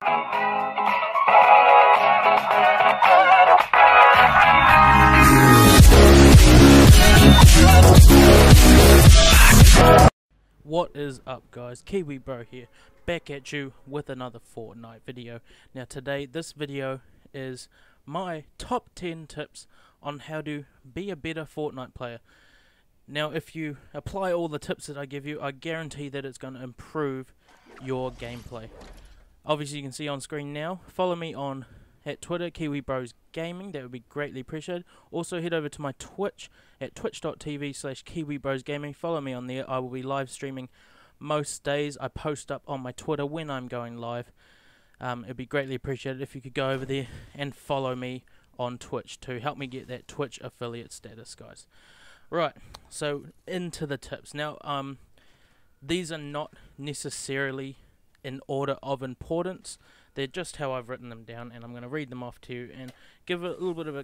What is up, guys? Kiwi Bro here, back at you with another Fortnite video. Now today, this video is my top 10 tips on how to be a better Fortnite player. Now if you apply all the tips that I give you, I guarantee that it's going to improve your gameplay. Obviously you can see on screen now. Follow me on at Twitter, Kiwi Bros Gaming, that would be greatly appreciated. Also head over to my Twitch at twitch.tv/KiwiBrosGaming. Follow me on there. I will be live streaming most days. I post up on my Twitter when I'm going live. It would be greatly appreciated if you could go over there and follow me on Twitch to help me get that Twitch affiliate status, guys. Right, so into the tips. Now, these are not necessarily in order of importance. They're just how I've written them down, and I'm going to read them off to you and give a little bit of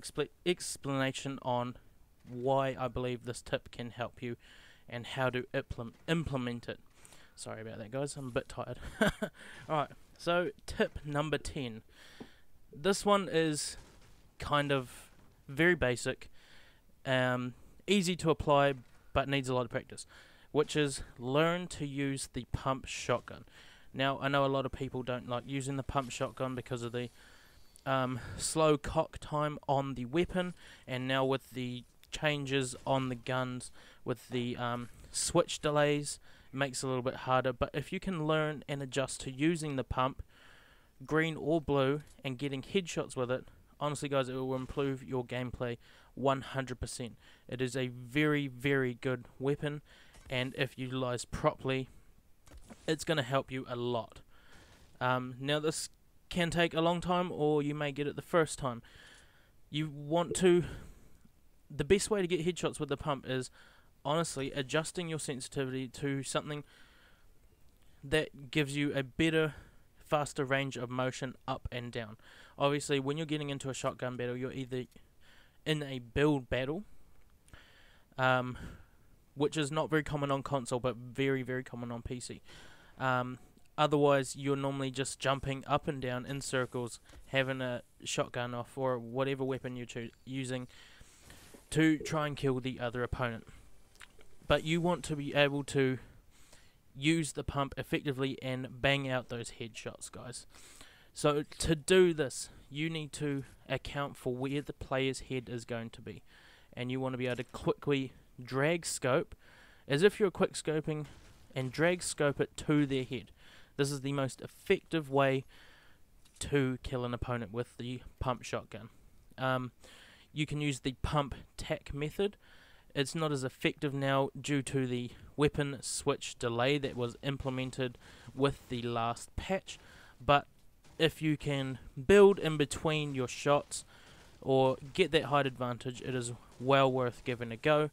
explanation on why I believe this tip can help you and how to implement it. Sorry about that, guys, I'm a bit tired. Alright, so tip number 10. This one is kind of very basic, easy to apply, but needs a lot of practice, which is learn to use the pump shotgun. Now, I know a lot of people don't like using the pump shotgun because of the slow cock time on the weapon, and now with the changes on the guns, with the switch delays, it makes it a little bit harder. But if you can learn and adjust to using the pump, green or blue, and getting headshots with it, honestly guys, it will improve your gameplay 100%. It is a very, very good weapon, and if utilized properly, it's going to help you a lot. Now this can take a long time, or you may get it the first time. You want to... The best way to get headshots with the pump is honestly adjusting your sensitivity to something that gives you a better, faster range of motion up and down. Obviously when you're getting into a shotgun battle, you're either in a build battle, which is not very common on console, but very, very common on PC. Otherwise, you're normally just jumping up and down in circles, having a shotgun off, or whatever weapon you're using to try and kill the other opponent. But you want to be able to use the pump effectively and bang out those headshots, guys. So to do this, you need to account for where the player's head is going to be, and you want to be able to quickly drag scope, as if you're quick scoping, and drag scope it to their head. This is the most effective way to kill an opponent with the pump shotgun. You can use the pump tack method. It's not as effective now due to the weapon switch delay that was implemented with the last patch, but if you can build in between your shots or get that height advantage, it is well worth giving a go.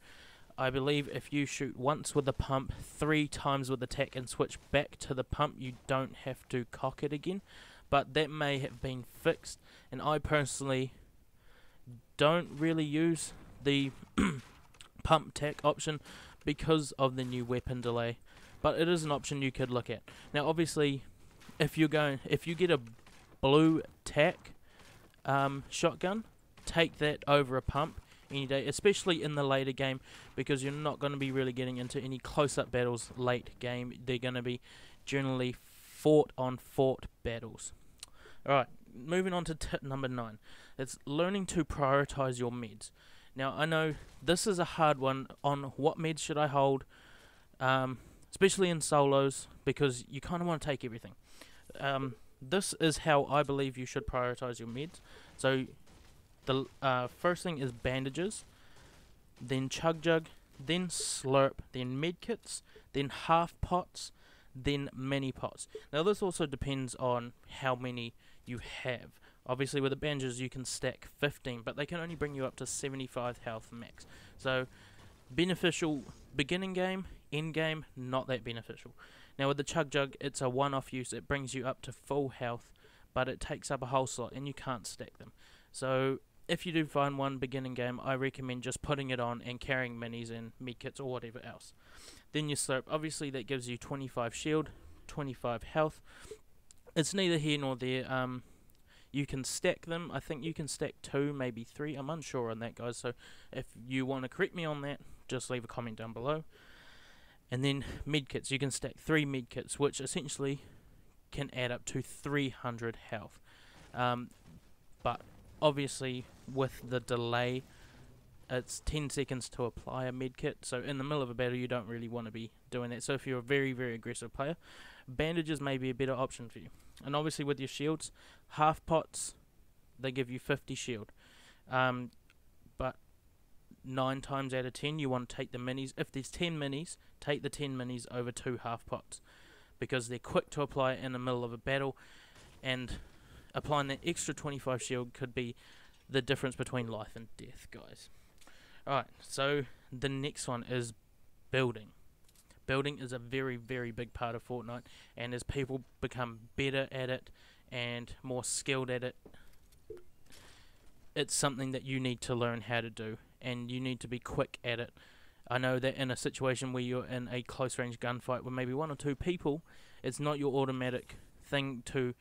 I believe if you shoot once with the pump, 3 times with the tack, and switch back to the pump, you don't have to cock it again. But that may have been fixed, and I personally don't really use the pump tack option because of the new weapon delay. But it is an option you could look at. Now obviously, if you get a blue tack shotgun, take that over a pump any day, especially in the later game, because you're not going to be really getting into any close-up battles late game. They're going to be generally fort-on-fort battles. Alright, moving on to tip number 9. It's learning to prioritize your meds. Now, I know this is a hard one on what meds should I hold, especially in solos, because you kind of want to take everything. This is how I believe you should prioritize your meds. So the first thing is bandages, then chug jug, then slurp, then medkits, then half pots, then mini pots. Now this also depends on how many you have. Obviously with the bandages you can stack 15, but they can only bring you up to 75 health max. So beneficial beginning game, end game, not that beneficial. Now with the chug jug, it's a one-off use. It brings you up to full health, but it takes up a whole slot and you can't stack them. So if you do find one beginning game, I recommend just putting it on and carrying minis and medkits or whatever else. Then your slurp, obviously that gives you 25 shield, 25 health. it's neither here nor there. You can stack them. I think you can stack 2, maybe 3. I'm unsure on that, guys. So if you want to correct me on that, just leave a comment down below. And then medkits. You can stack 3 medkits, which essentially can add up to 300 health. But obviously, with the delay, it's 10 seconds to apply a medkit. So in the middle of a battle, you don't really want to be doing that. So if you're a very, very aggressive player, bandages may be a better option for you. And obviously with your shields, half pots, they give you 50 shield. But 9 times out of 10, you want to take the minis. If there's 10 minis, take the 10 minis over 2 half pots, because they're quick to apply in the middle of a battle, and applying that extra 25 shield could be the difference between life and death, guys. Alright, so the next one is building. Building is a very, very big part of Fortnite, and as people become better at it and more skilled at it, it's something that you need to learn how to do, and you need to be quick at it. I know that in a situation where you're in a close range gunfight with maybe 1 or 2 people, it's not your automatic thing to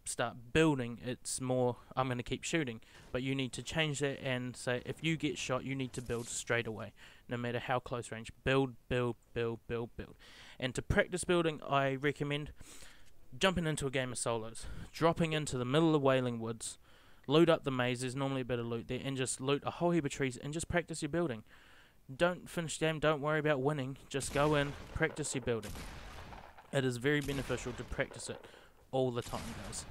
start building. It's more, I'm going to keep shooting. But you need to change that and say, if you get shot, you need to build straight away, no matter how close range. Build, build, build, build, build. And to practice building, I recommend jumping into a game of solos, dropping into the middle of Wailing Woods, loot up the maze, there's normally a bit of loot there, and just loot a whole heap of trees and just practice your building. Don't finish the game, don't worry about winning, just go in, practice your building. It is very beneficial to practice it all the time, guys,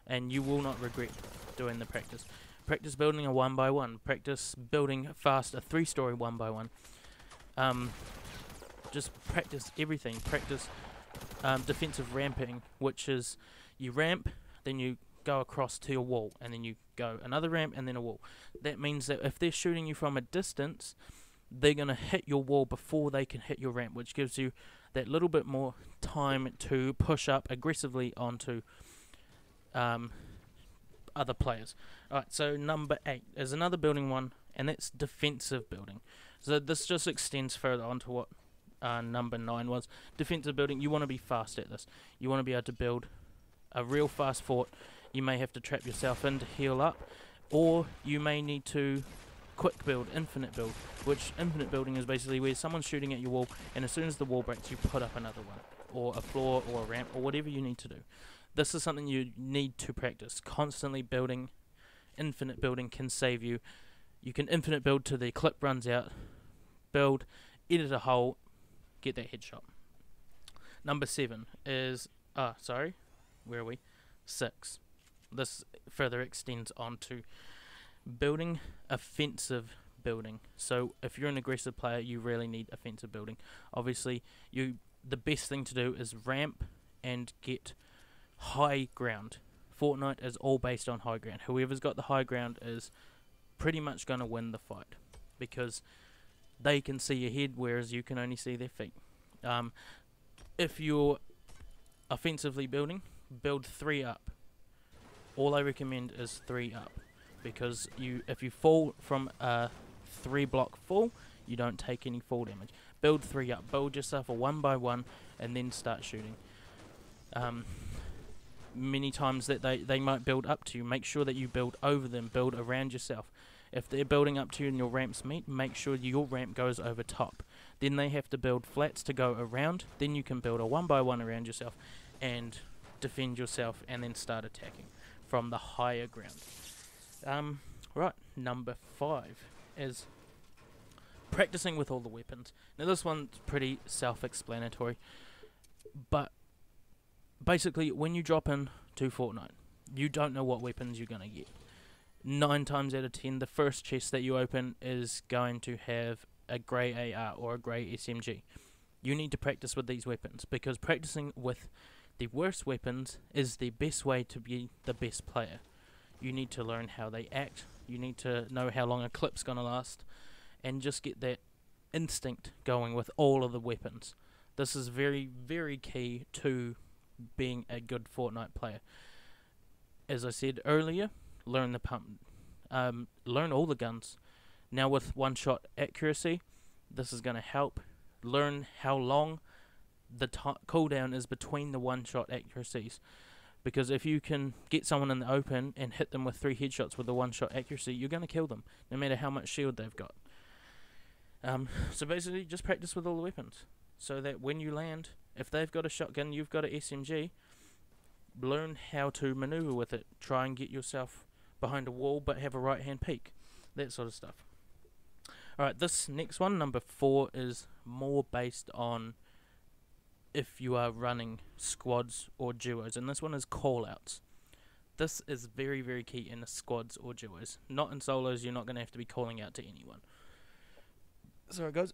and you will not regret doing the practice. Practice building a 1x1, practice building fast a 3-story 1x1. Just practice everything. Practice defensive ramping, which is you ramp, then you go across to your wall, and then you go another ramp and then a wall. That means that if they're shooting you from a distance, they're going to hit your wall before they can hit your ramp, which gives you that little bit more time to push up aggressively onto other players. Alright, so number 8 is another building one, and that's defensive building. So this just extends further onto what number 9 was. Defensive building, you want to be fast at this. You want to be able to build a real fast fort. You may have to trap yourself in to heal up, or you may need to quick build, infinite build, which infinite building is basically where someone's shooting at your wall, and as soon as the wall breaks, you put up another one, or a floor, or a ramp, or whatever you need to do. This is something you need to practice. Constantly building, infinite building can save you. You can infinite build till the clip runs out, build, edit a hole, get that headshot. Number 7 is, where are we? 6. This further extends onto building offensive building. So if you're an aggressive player, you really need offensive building. Obviously, the best thing to do is ramp and get high ground. Fortnite is all based on high ground. Whoever's got the high ground is pretty much going to win the fight, because they can see your head, whereas you can only see their feet. If you're offensively building, build 3 up. All I recommend is 3 up, because if you fall from a 3-block fall, you don't take any fall damage. Build 3 up. Build yourself a 1x1 and then start shooting. Many times that they might build up to you. Make sure that you build over them. Build around yourself. If they're building up to you and your ramps meet, make sure your ramp goes over top. Then they have to build flats to go around. Then you can build a 1x1 around yourself and defend yourself, and then start attacking from the higher ground. Right, number 5 is practicing with all the weapons. Now this one's pretty self-explanatory, but basically when you drop in to Fortnite, you don't know what weapons you're going to get. 9 times out of 10, the first chest that you open is going to have a grey AR or a grey SMG. You need to practice with these weapons, because practicing with the worst weapons is the best way to be the best player. You need to learn how they act, you need to know how long a clip's going to last, and just get that instinct going with all of the weapons. This is very, very key to being a good Fortnite player. As I said earlier, learn the pump, learn all the guns. Now with one-shot accuracy, this is going to help. Learn how long the cooldown is between the one-shot accuracies. Because if you can get someone in the open and hit them with 3 headshots with a 1-shot accuracy, you're going to kill them, no matter how much shield they've got. So basically, just practice with all the weapons, so that when you land, if they've got a shotgun, you've got an SMG, learn how to maneuver with it. Try and get yourself behind a wall, but have a right-hand peek. That sort of stuff. Alright, this next one, number 4, is more based on if you are running squads or duos, and this one is callouts. This is very, very key in the squads or duos. Not in solos, you're not going to have to be calling out to anyone. So it goes.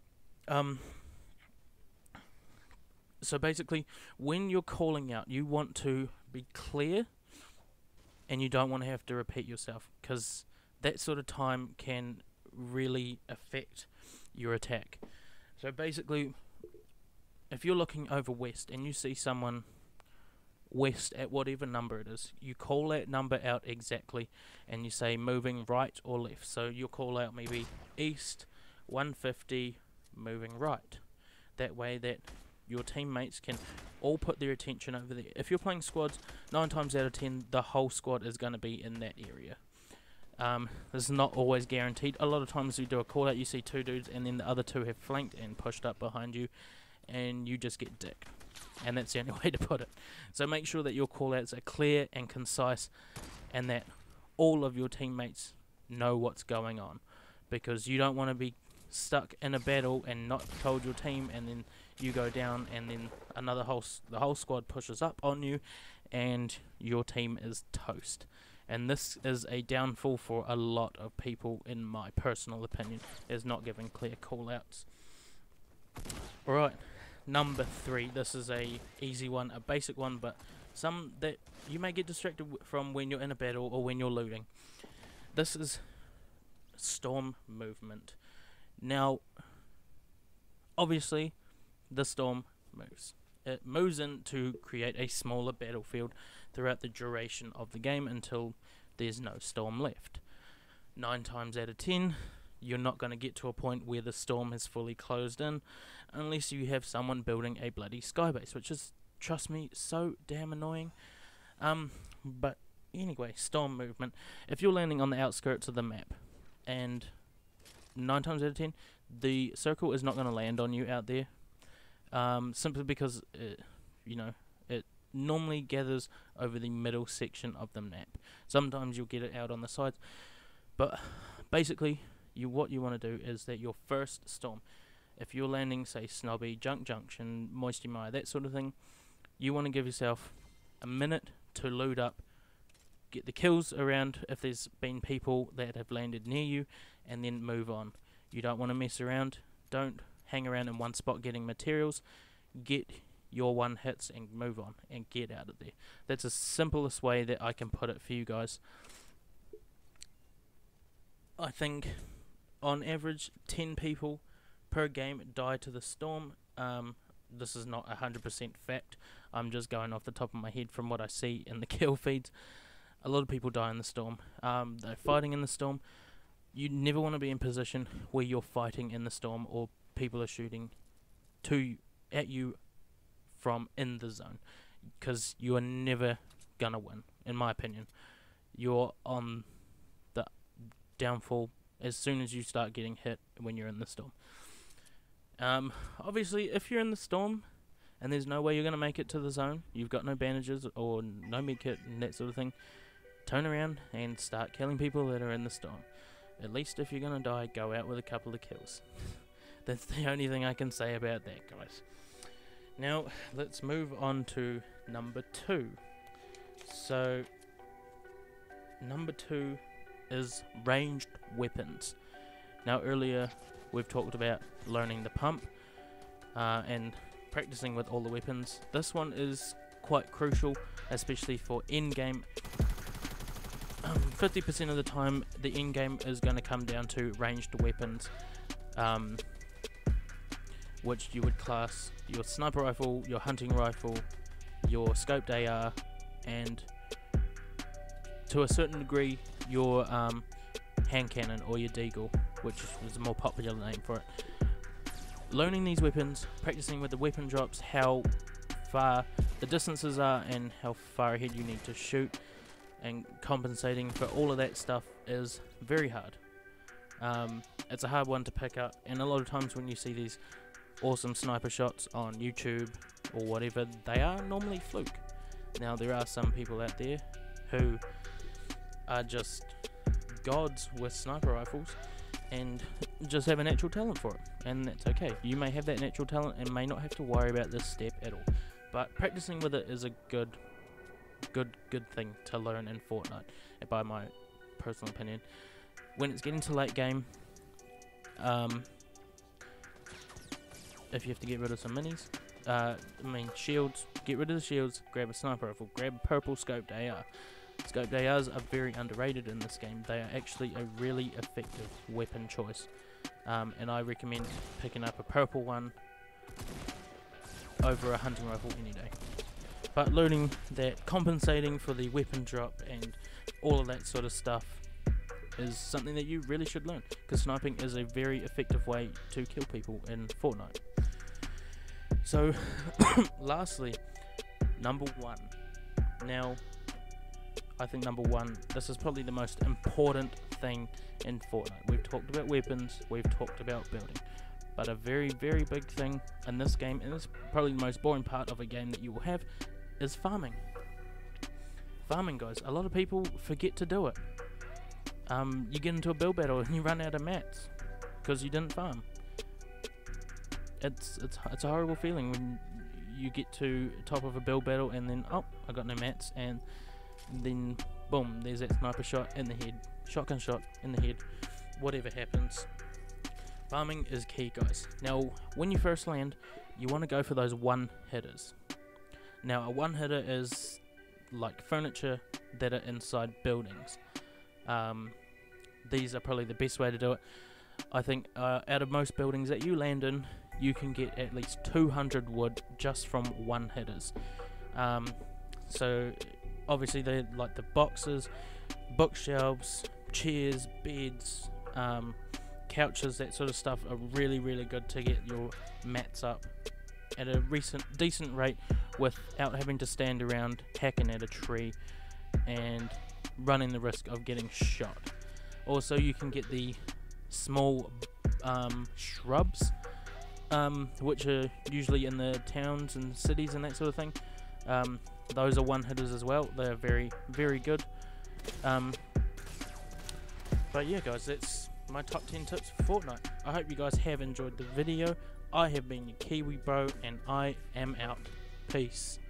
So basically, when you're calling out, you want to be clear, and you don't want to have to repeat yourself, because that sort of time can really affect your attack. So basically, if you're looking over west and you see someone west at whatever number it is, you call that number out exactly, and you say moving right or left. So you'll call out maybe east 150 moving right. That way that your teammates can all put their attention over there. If you're playing squads, 9 times out of 10 the whole squad is going to be in that area. This is not always guaranteed. A lot of times you do a call out, you see 2 dudes, and then the other 2 have flanked and pushed up behind you, and you just get dicked. And that's the only way to put it. So make sure that your callouts are clear and concise, and that all of your teammates know what's going on, because you don't want to be stuck in a battle and not told your team, and then you go down, and then the whole squad pushes up on you, and your team is toast. And this is a downfall for a lot of people, in my personal opinion, is not giving clear callouts. Alright, number 3. This is a easy one, a basic one, but some that you may get distracted from when you're in a battle or when you're looting. This is storm movement. Now, obviously, the storm moves. It moves in to create a smaller battlefield throughout the duration of the game until there's no storm left. 9 times out of 10, you're not going to get to a point where the storm is fully closed in unless you have someone building a bloody skybase, which is, trust me, so damn annoying. But anyway, storm movement. If you're landing on the outskirts of the map, and 9 times out of 10, the circle is not going to land on you out there, simply because it normally gathers over the middle section of the map. Sometimes you'll get it out on the sides, but basically what you want to do is that your first storm, if you're landing, say, Snobby, Junk Junction, Moisty Mire, that sort of thing, you want to give yourself a minute to load up, get the kills around if there's been people that have landed near you, and then move on. You don't want to mess around. Don't hang around in one spot getting materials. Get your 1 hits and move on and get out of there. That's the simplest way that I can put it for you guys. I think on average 10 people per game die to the storm. This is not 100% fact. I'm just going off the top of my head from what I see in the kill feeds. A lot of people die in the storm. They're fighting in the storm. You never want to be in position where you're fighting in the storm or people are shooting at you from in the zone, because you are never gonna win, in my opinion. You're on the downfall as soon as you start getting hit when you're in the storm. Obviously, if you're in the storm and there's no way you're gonna make it to the zone, you've got no bandages or no medkit and that sort of thing, turn around and start killing people that are in the storm. At least if you're gonna die, go out with a couple of kills. That's the only thing I can say about that, guys. Now, let's move on to number 2. So, number 2 is ranged weapons. Now, earlier we've talked about learning the pump and practicing with all the weapons. This one is quite crucial, especially for in-game. 50% of the time, the in-game is going to come down to ranged weapons, which you would class your sniper rifle, your hunting rifle, your scoped AR, and to a certain degree your hand cannon or your deagle, which is a more popular name for it. Learning these weapons, practicing with the weapon drops, how far the distances are and how far ahead you need to shoot, and compensating for all of that stuff is very hard. It's a hard one to pick up, and a lot of times when you see these awesome sniper shots on YouTube or whatever, they are normally fluke. Now there are some people out there who are just gods with sniper rifles and just have a natural talent for it, and that's okay. You may have that natural talent and may not have to worry about this step at all, but practicing with it is a good thing to learn in Fortnite, by my personal opinion. When it's getting to late game, if you have to get rid of some minis, shields, get rid of the shields, grab a sniper rifle, grab a purple scoped AR. Scoped ARs are very underrated in this game. They are actually a really effective weapon choice, and I recommend picking up a purple one over a hunting rifle any day. But learning that compensating for the weapon drop and all of that sort of stuff is something that you really should learn, because sniping is a very effective way to kill people in Fortnite. So, lastly, number 1. Now, I think number 1, this is probably the most important thing in Fortnite. We've talked about weapons, we've talked about building, but a very, very big thing in this game, and it's probably the most boring part of a game that you will have, is farming. Farming, guys. A lot of people forget to do it. You get into a build battle and you run out of mats because you didn't farm. It's a horrible feeling when you get to top of a build battle and then, oh, I got no mats, and then boom, there's that sniper shot in the head, shotgun shot in the head, whatever happens. Farming is key, guys. Now, when you first land, you want to go for those one hitters. Now, a one hitter is like furniture that are inside buildings. These are probably the best way to do it. I think out of most buildings that you land in, you can get at least 200 wood just from one hitters. So obviously they're like the boxes, bookshelves, chairs, beds, couches, that sort of stuff are really, really good to get your mats up at a decent rate without having to stand around hacking at a tree and running the risk of getting shot. Also, you can get the small shrubs, which are usually in the towns and cities and that sort of thing. Those are one hitters as well. They're very, very good. But yeah, guys, that's my top 10 tips for Fortnite. I hope you guys have enjoyed the video. I have been your Kiwi Bro, and I am out. Peace.